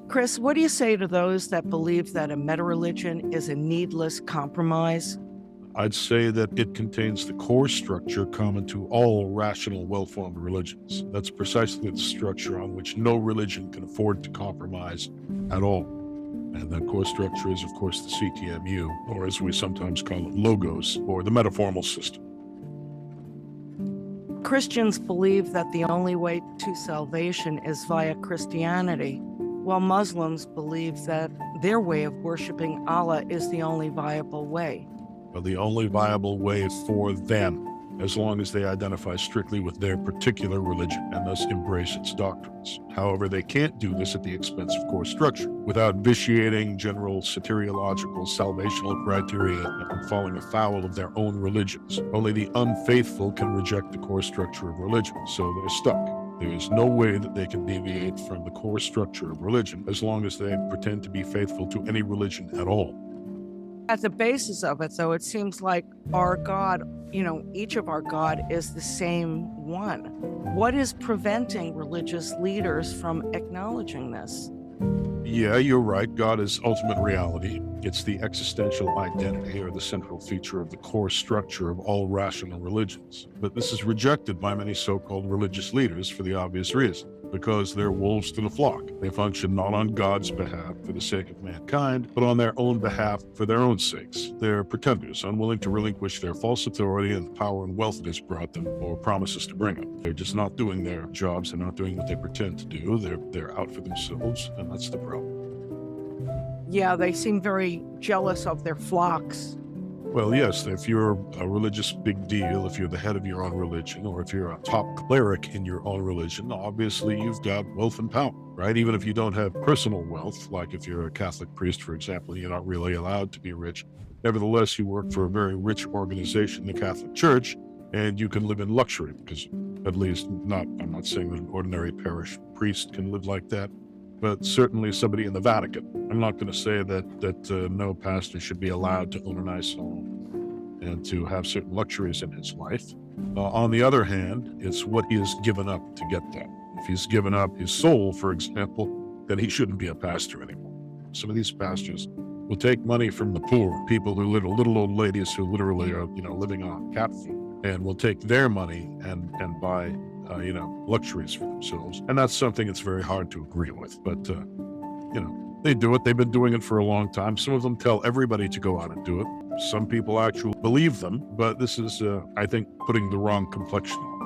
Chris, what do you say to those that believe that a metareligion is a needless compromise? I'd say that it contains the core structure common to all rational, well-formed religions. That's precisely the structure on which no religion can afford to compromise at all. And that core structure is, of course, the CTMU, or as we sometimes call it, logos, or the metaformal system. Christians believe that the only way to salvation is via Christianity, while Muslims believe that their way of worshiping Allah is the only viable way. Well, the only viable way for them, as long as they identify strictly with their particular religion and thus embrace its doctrines. However, they can't do this at the expense of core structure, without vitiating general soteriological salvational criteria and falling afoul of their own religions. Only the unfaithful can reject the core structure of religion, so they're stuck. There is no way that they can deviate from the core structure of religion as long as they pretend to be faithful to any religion at all. At the basis of it, though, it seems like our God, each of our God is the same one. What is preventing religious leaders from acknowledging this? Yeah, you're right. God is ultimate reality. It's the existential identity or the central feature of the core structure of all rational religions. But this is rejected by many so-called religious leaders for the obvious reason, because they're wolves to the flock. They function not on God's behalf for the sake of mankind, but on their own behalf for their own sakes. They're pretenders, unwilling to relinquish their false authority and the power and wealth it has brought them or promises to bring them. They're just not doing their jobs. They're not doing what they pretend to do. They're out for themselves, and that's the problem. Yeah, they seem very jealous of their flocks. Well, yes, if you're a religious big deal, if you're the head of your own religion, or if you're a top cleric in your own religion, obviously you've got wealth and power, right? Even if you don't have personal wealth, like if you're a Catholic priest, for example, you're not really allowed to be rich. Nevertheless, you work for a very rich organization, the Catholic Church, and you can live in luxury, because at least I'm not saying that an ordinary parish priest can live like that, but certainly somebody in the Vatican. I'm not going to say that no pastor should be allowed to own a nice home and to have certain luxuries in his life. On the other hand, it's what he has given up to get that. If he's given up his soul, for example, then he shouldn't be a pastor anymore. Some of these pastors will take money from the poor, people who little old ladies who literally are, living on cat food, and will take their money and buy luxuries for themselves. And that's something that's very hard to agree with. But, they do it. They've been doing it for a long time. Some of them tell everybody to go out and do it. Some people actually believe them. But this is, I think, putting the wrong complexion on